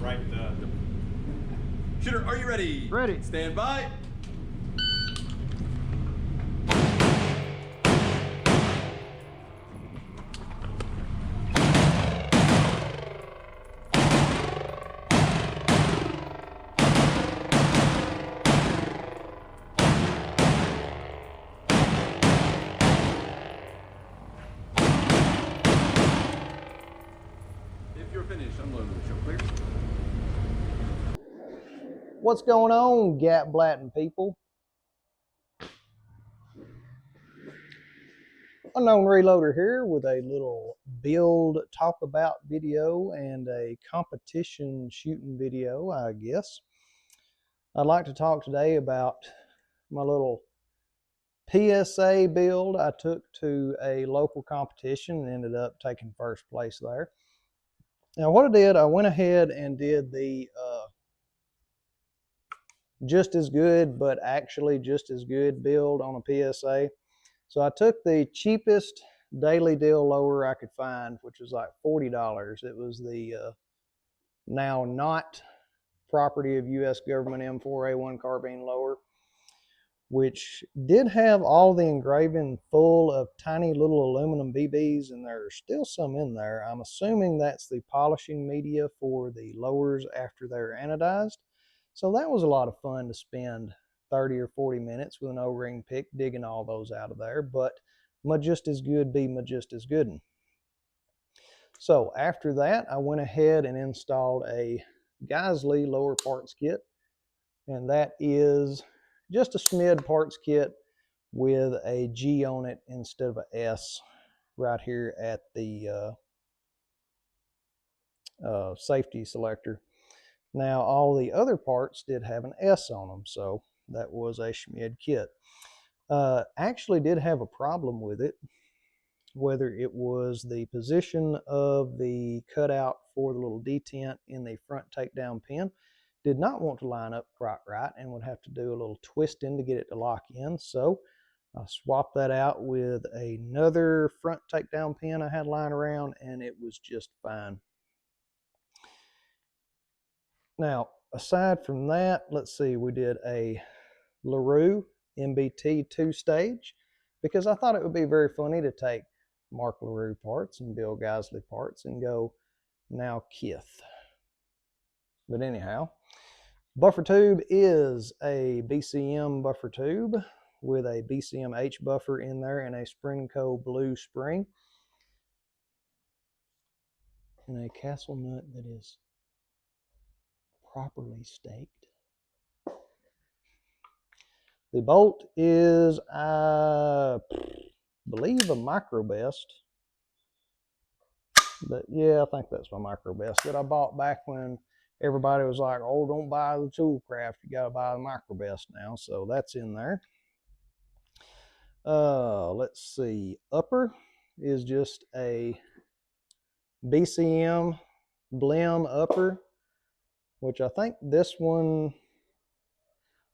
Right. Shooter, are you ready? Ready. Stand by. If you're finished, unload the show clear. What's going on, Gap Blatting people? Unknown Reloader here with a little build talk about video and a competition shooting video, I guess. I'd like to talk today about my little PSA build I took to a local competition and ended up taking first place there. Now what I did, I went ahead and did the just as good, but actually just as good build on a PSA. So I took the cheapest daily deal lower I could find, which was like $40. It was the now not property of U.S. government M4A1 carbine lower, which did have all the engraving full of tiny little aluminum BBs, and there's still some in there. I'm assuming that's the polishing media for the lowers after they're anodized. So that was a lot of fun to spend 30 or 40 minutes with an O-ring pick digging all those out of there, but my just as good be my just as good. So after that, I went ahead and installed a Geisley lower parts kit, and that is just a SMID parts kit with a G on it instead of an S right here at the safety selector. Now all the other parts did have an S on them, so that was a SMID kit. Actually did have a problem with it, whether it was the position of the cutout for the little detent in the front takedown pin. Did not want to line up quite right and would have to do a little twisting to get it to lock in. So I swapped that out with another front takedown pin I had lying around, and it was just fine. Now, aside from that, let's see, we did a LaRue MBT 2-stage because I thought it would be very funny to take Mark LaRue parts and Bill Geisley parts and go, now Kith. But anyhow, buffer tube is a BCM buffer tube with a BCM H buffer in there and a Springco blue spring. And a castle nut that is properly staked. The bolt is, I believe, a micro best. But yeah, I think that's my micro best that I bought back when everybody was like, oh, don't buy the Toolcraft, you gotta buy the micro best now. So that's in there. Let's see, upper is just a BCM Blim upper, which I think this one,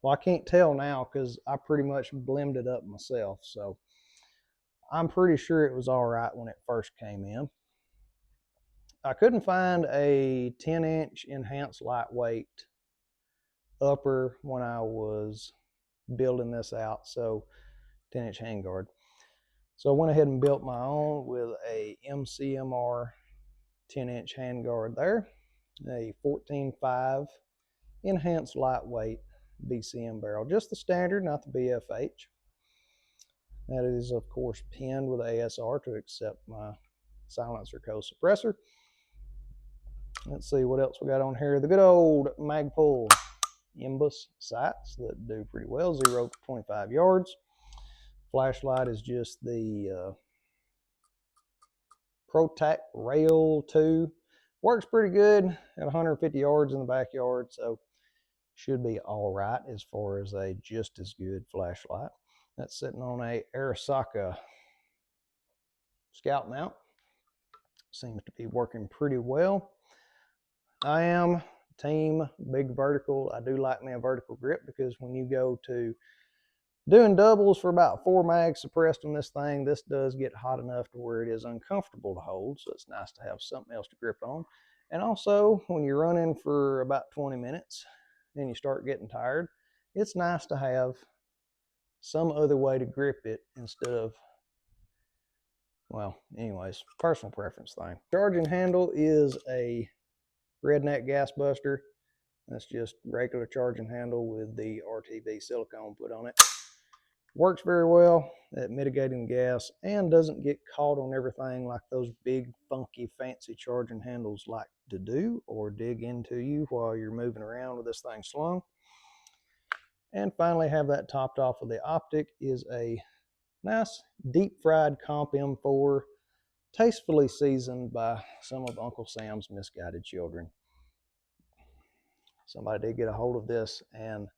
well, I can't tell now because I pretty much blimmed it up myself. So I'm pretty sure it was all right when it first came in. I couldn't find a 10-inch enhanced lightweight upper when I was building this out, so 10-inch handguard. So I went ahead and built my own with a MCMR 10-inch handguard there, a 14.5 enhanced lightweight BCM barrel, just the standard, not the BFH. That is, of course, pinned with ASR to accept my silencer co-suppressor. Let's see what else we got on here. The good old Magpul Imbus sights that do pretty well, 0 to 25 yards. Flashlight is just the ProTac Rail 2. Works pretty good at 150 yards in the backyard, so should be all right as far as a just as good flashlight. That's sitting on a Arisaka Scout mount. Seems to be working pretty well. I am team big vertical. I do like me a vertical grip because when you go to doing doubles for about 4 mags suppressed on this thing, this does get hot enough to where it is uncomfortable to hold, so it's nice to have something else to grip on. And also, when you're running for about 20 minutes and you start getting tired, it's nice to have some other way to grip it instead of, well, anyways, personal preference thing. Charging handle is a Redneck Gas Buster. That's just regular charging handle with the RTV silicone put on it. Works very well at mitigating gas and doesn't get caught on everything like those big, funky, fancy charging handles like to do or dig into you while you're moving around with this thing slung. And finally, have that topped off with the optic is a nice deep fried Comp M4, tastefully seasoned by some of Uncle Sam's misguided children. Somebody did get a hold of this and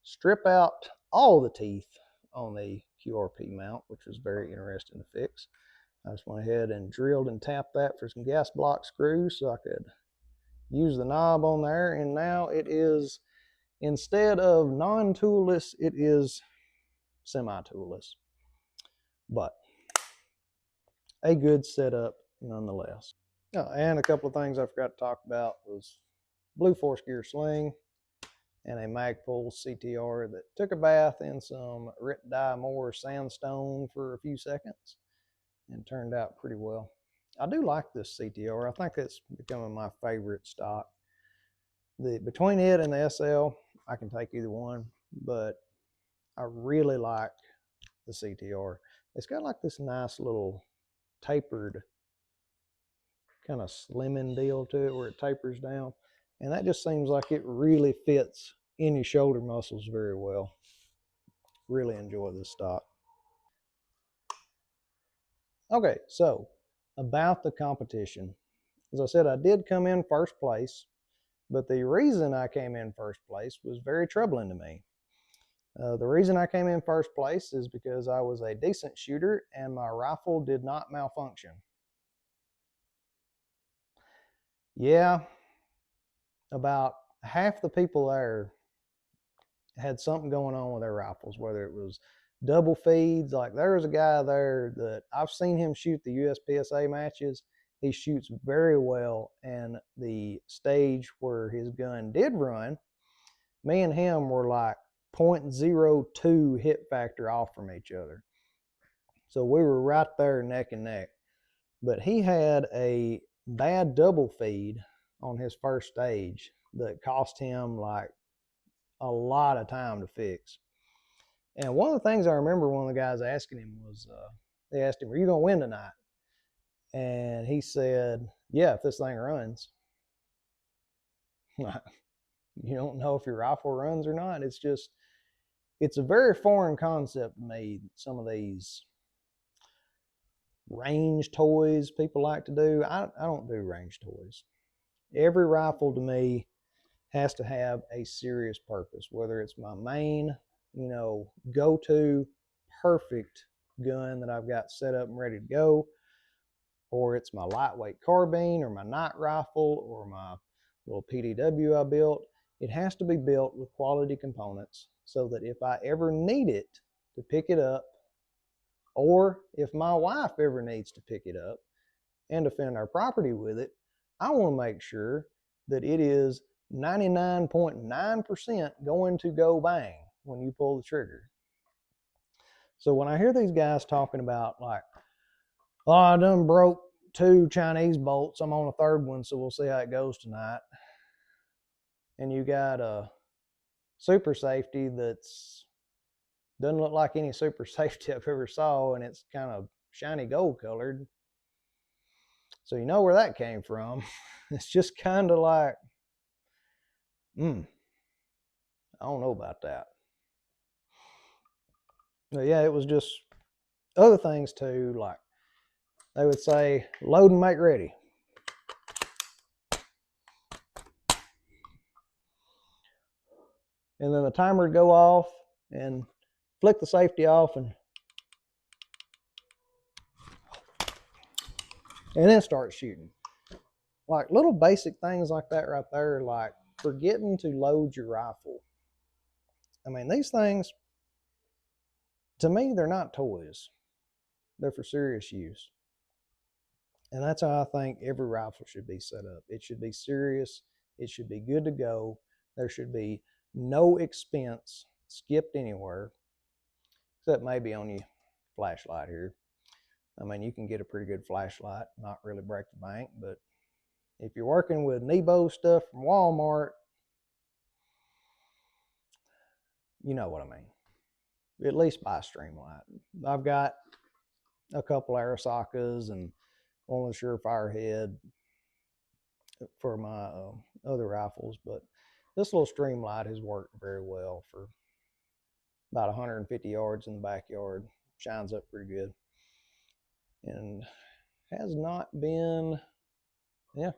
strip out all the teeth on the QRP mount, which was very interesting to fix. I just went ahead and drilled and tapped that for some gas block screws so I could use the knob on there. And now it is, instead of non-toolless, it is semi-toolless. But a good setup nonetheless. Oh, and a couple of things I forgot to talk about was blue force gear sling and a Magpul CTR that took a bath in some Rit Dye Moore sandstone for a few seconds and turned out pretty well. I do like this CTR. I think it's becoming my favorite stock. Between it and the SL, I can take either one, but I really like the CTR. It's got like this nice little tapered kind of slimming deal to it where it tapers down, and that just seems like it really fits in your shoulder muscles very well. Really enjoy this stock. Okay, so about the competition. As I said, I did come in first place, but the reason I came in first place was very troubling to me. The reason I came in first place is because I was a decent shooter and my rifle did not malfunction. Yeah, about half the people there had something going on with their rifles, whether it was double feeds. Like there was a guy there that I've seen him shoot the US PSA matches. He shoots very well, and the stage where his gun did run, me and him were like 0.02 hit factor off from each other. So we were right there neck and neck. But he had a bad double feed on his first stage that cost him like a lot of time to fix. And one of the things I remember one of the guys asking him was, they asked him, "Are you going to win tonight?" And he said, "Yeah, if this thing runs." You don't know if your rifle runs or not. It's a very foreign concept to me, some of these range toys people like to do. I don't do range toys. Every rifle to me has to have a serious purpose, whether it's my main, go-to perfect gun that I've got set up and ready to go, or it's my lightweight carbine or my night rifle or my little PDW I built. It has to be built with quality components so that if I ever need it to pick it up, or if my wife ever needs to pick it up and defend our property with it, I want to make sure that it is 99.9% going to go bang when you pull the trigger. So when I hear these guys talking about like, "Oh, I done broke 2 Chinese bolts, I'm on a 3rd one, so we'll see how it goes tonight," and you got a super safety that's doesn't look like any super safety I've ever saw, and it's kind of shiny gold colored, so you know where that came from. It's just kind of like, I don't know about that. But yeah, it was just other things too, like they would say, "Load and make ready." And then the timer would go off and flick the safety off and then start shooting. Like little basic things like that right there, like forgetting to load your rifle. I mean, these things, to me, they're not toys. They're for serious use. And that's how I think every rifle should be set up. It should be serious. It should be good to go. There should be no expense skipped anywhere, except maybe on your flashlight here. I mean, you can get a pretty good flashlight, not really break the bank, but if you're working with Nebo stuff from Walmart, you know what I mean. At least buy a Streamlight. I've got a couple Arasakas and one with Surefire head for my other rifles, but this little Streamlight has worked very well for about 150 yards in the backyard. Shines up pretty good and has not been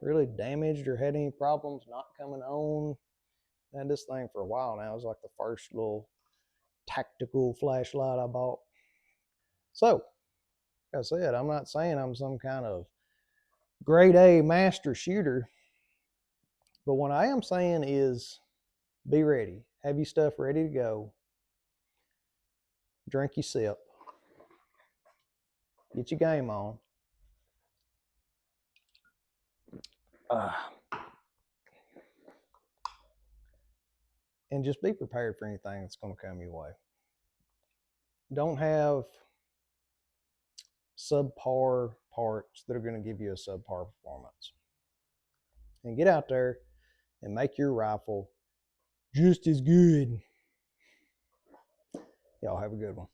really damaged or had any problems not coming on. I had this thing for a while now. It was like the first little tactical flashlight I bought. So, like I said, I'm not saying I'm some kind of grade A master shooter, but what I am saying is be ready. Have your stuff ready to go. Drink your sip. Get your game on. And just be prepared for anything that's going to come your way. Don't have subpar parts that are going to give you a subpar performance. And get out there and make your rifle just as good. Y'all have a good one.